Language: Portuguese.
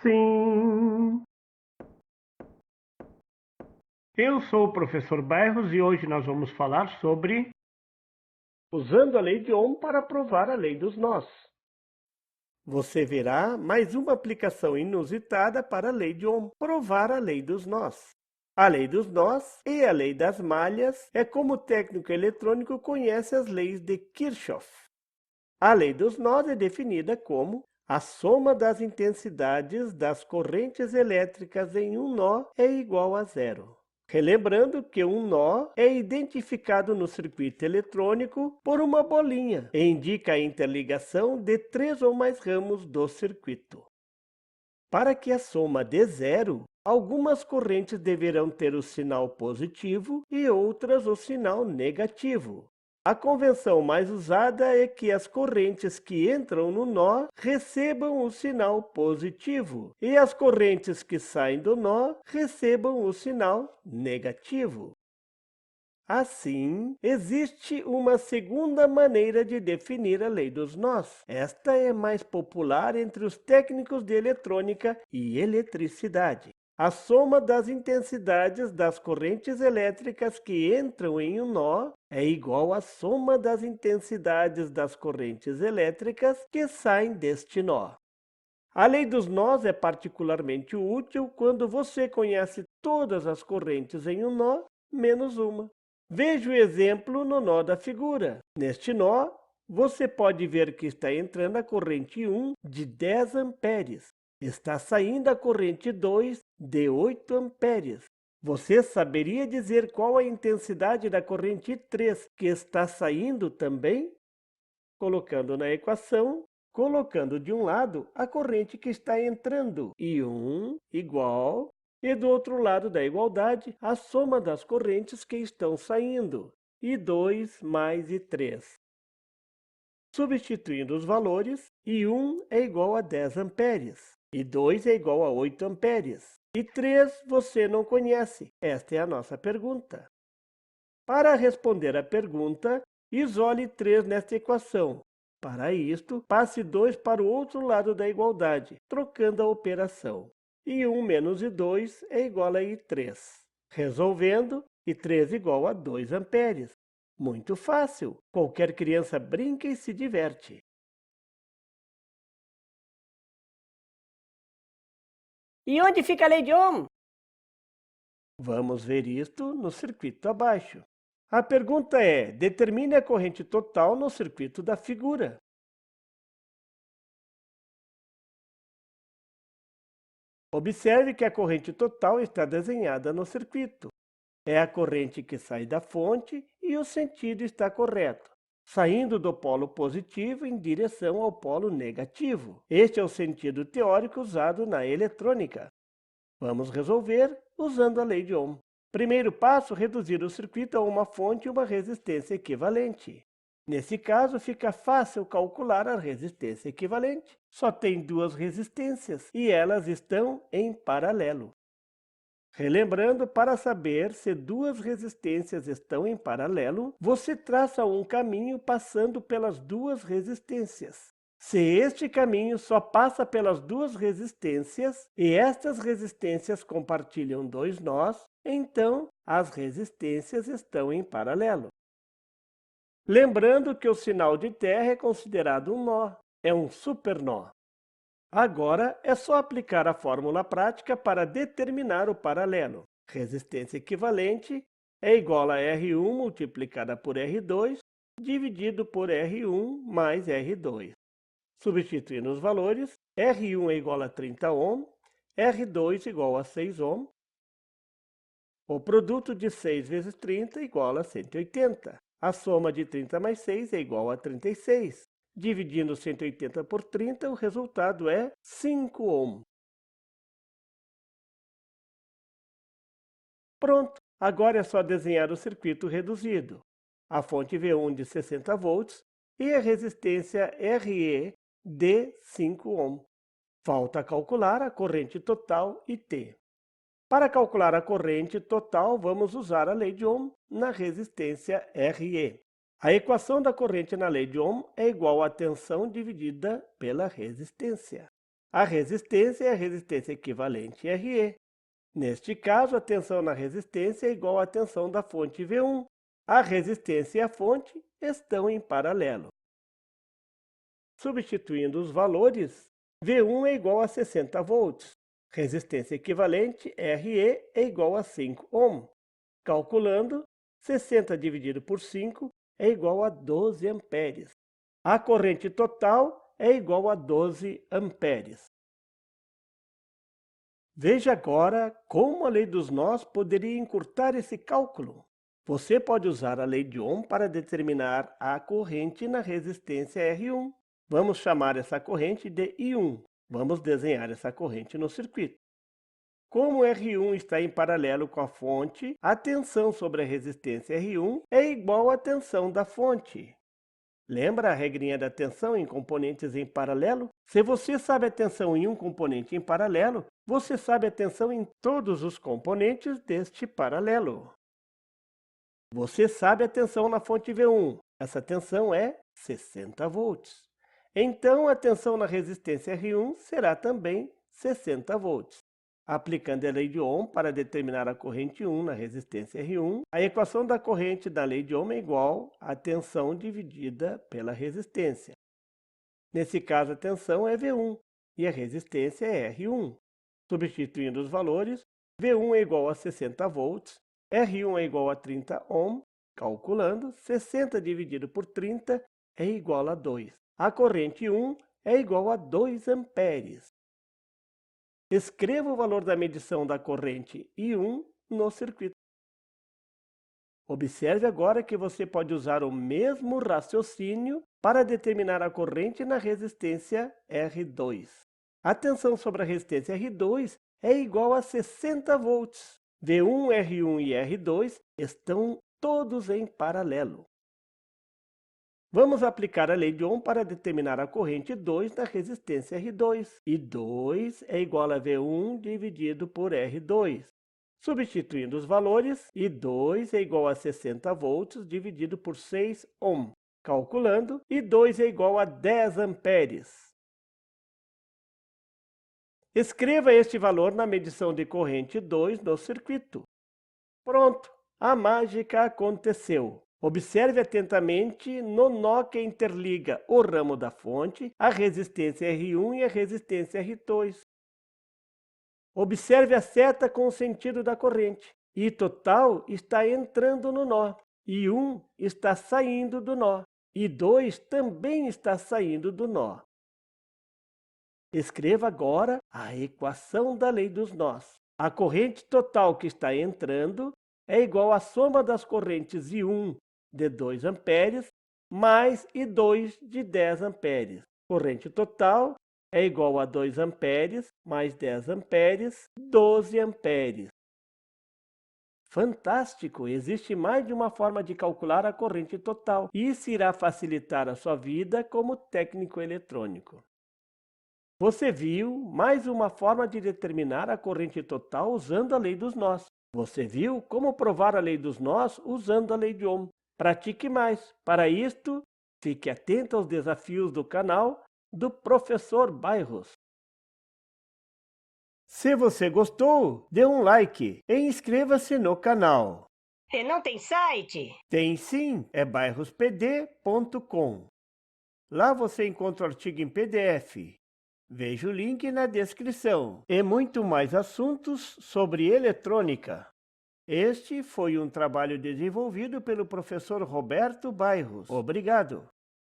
Sim. Eu sou o professor Bairros e hoje nós vamos falar sobre usando a lei de Ohm para provar a lei dos nós. Você verá mais uma aplicação inusitada para a lei de Ohm, provar a lei dos nós. A lei dos nós e a lei das malhas é como o técnico eletrônico conhece as leis de Kirchhoff. A lei dos nós é definida como a soma das intensidades das correntes elétricas em um nó é igual a zero. Relembrando que um nó é identificado no circuito eletrônico por uma bolinha e indica a interligação de 3 ou mais ramos do circuito. Para que a soma dê zero, algumas correntes deverão ter o sinal positivo e outras o sinal negativo. A convenção mais usada é que as correntes que entram no nó recebam o sinal positivo e as correntes que saem do nó recebam o sinal negativo. Assim, existe uma segunda maneira de definir a lei dos nós. Esta é mais popular entre os técnicos de eletrônica e eletricidade. A soma das intensidades das correntes elétricas que entram em um nó é igual à soma das intensidades das correntes elétricas que saem deste nó. A lei dos nós é particularmente útil quando você conhece todas as correntes em um nó, menos uma. Veja o exemplo no nó da figura. Neste nó, você pode ver que está entrando a corrente 1 de 10 amperes. Está saindo a corrente 2 de 8 amperes. Você saberia dizer qual a intensidade da corrente 3 que está saindo também? Colocando na equação, colocando de um lado a corrente que está entrando, I1 igual, e do outro lado da igualdade, a soma das correntes que estão saindo, I2 mais I3. Substituindo os valores, I1 é igual a 10 amperes, I2 é igual a 8 amperes, I3 você não conhece. Esta é a nossa pergunta. Para responder à pergunta, isole 3 nesta equação. Para isto, passe 2 para o outro lado da igualdade, trocando a operação. I1 menos I2 é igual a I3. Resolvendo, I3 igual a 2 amperes. Muito fácil! Qualquer criança brinca e se diverte. E onde fica a lei de Ohm? Vamos ver isto no circuito abaixo. A pergunta é, determine a corrente total no circuito da figura. Observe que a corrente total está desenhada no circuito. É a corrente que sai da fonte e o sentido está correto, saindo do polo positivo em direção ao polo negativo. Este é o sentido teórico usado na eletrônica. Vamos resolver usando a lei de Ohm. Primeiro passo, reduzir o circuito a uma fonte e uma resistência equivalente. Nesse caso, fica fácil calcular a resistência equivalente. Só tem duas resistências e elas estão em paralelo. Relembrando, para saber se duas resistências estão em paralelo, você traça um caminho passando pelas duas resistências. Se este caminho só passa pelas duas resistências e estas resistências compartilham dois nós, então as resistências estão em paralelo. Lembrando que o sinal de terra é considerado um nó, é um supernó. Agora é só aplicar a fórmula prática para determinar o paralelo. Resistência equivalente é igual a R1 multiplicada por R2 dividido por R1 mais R2. Substituindo os valores, R1 é igual a 30 ohm, R2 igual a 6 ohm. O produto de 6 vezes 30 é igual a 180. A soma de 30 mais 6 é igual a 36. Dividindo 180 por 30, o resultado é 5 ohm. Pronto! Agora é só desenhar o circuito reduzido. A fonte V1 de 60 volts e a resistência RE de 5 ohm. Falta calcular a corrente total IT. Para calcular a corrente total, vamos usar a lei de Ohm na resistência RE. A equação da corrente na lei de Ohm é igual à tensão dividida pela resistência. A resistência é a resistência equivalente RE. Neste caso, a tensão na resistência é igual à tensão da fonte V1. A resistência e a fonte estão em paralelo. Substituindo os valores, V1 é igual a 60 volts. Resistência equivalente RE é igual a 5 ohm. Calculando, 60 dividido por 5 é igual a 12 amperes. A corrente total é igual a 12 amperes. Veja agora como a lei dos nós poderia encurtar esse cálculo. Você pode usar a lei de Ohm para determinar a corrente na resistência R1. Vamos chamar essa corrente de I1. Vamos desenhar essa corrente no circuito. Como R1 está em paralelo com a fonte, a tensão sobre a resistência R1 é igual à tensão da fonte. Lembra a regrinha da tensão em componentes em paralelo? Se você sabe a tensão em um componente em paralelo, você sabe a tensão em todos os componentes deste paralelo. Você sabe a tensão na fonte V1. Essa tensão é 60 volts. Então, a tensão na resistência R1 será também 60 volts. Aplicando a lei de Ohm para determinar a corrente 1 na resistência R1, a equação da corrente da lei de Ohm é igual à tensão dividida pela resistência. Nesse caso, a tensão é V1 e a resistência é R1. Substituindo os valores, V1 é igual a 60 volts, R1 é igual a 30 ohm, calculando, 60 dividido por 30 é igual a 2. A corrente 1 é igual a 2 amperes. Escreva o valor da medição da corrente I1 no circuito. Observe agora que você pode usar o mesmo raciocínio para determinar a corrente na resistência R2. A tensão sobre a resistência R2 é igual a 60 volts. V1, R1 e R2 estão todos em paralelo. Vamos aplicar a lei de Ohm para determinar a corrente 2 na resistência R2. E 2 é igual a V1 dividido por R2. Substituindo os valores, I2 é igual a 60 volts dividido por 6 ohm. Calculando, I2 é igual a 10 amperes. Escreva este valor na medição de corrente 2 no circuito. Pronto, a mágica aconteceu. Observe atentamente no nó que interliga o ramo da fonte, a resistência R1 e a resistência R2. Observe a seta com o sentido da corrente. I total está entrando no nó. I1 está saindo do nó. I2 também está saindo do nó. Escreva agora a equação da lei dos nós. A corrente total que está entrando é igual à soma das correntes I1 de 2 amperes mais I2 de 10 amperes. Corrente total é igual a 2 amperes mais 10 amperes, 12 amperes. Fantástico! Existe mais de uma forma de calcular a corrente total. Isso irá facilitar a sua vida como técnico eletrônico. Você viu mais uma forma de determinar a corrente total usando a lei dos nós. Você viu como provar a lei dos nós usando a lei de Ohm. Pratique mais. Para isto, fique atento aos desafios do canal do Professor Bairros. Se você gostou, dê um like e inscreva-se no canal. E não tem site? Tem sim, é bairrospd.com. Lá você encontra o artigo em PDF. Veja o link na descrição. E muito mais assuntos sobre eletrônica. Este foi um trabalho desenvolvido pelo professor Roberto Bairros. Obrigado!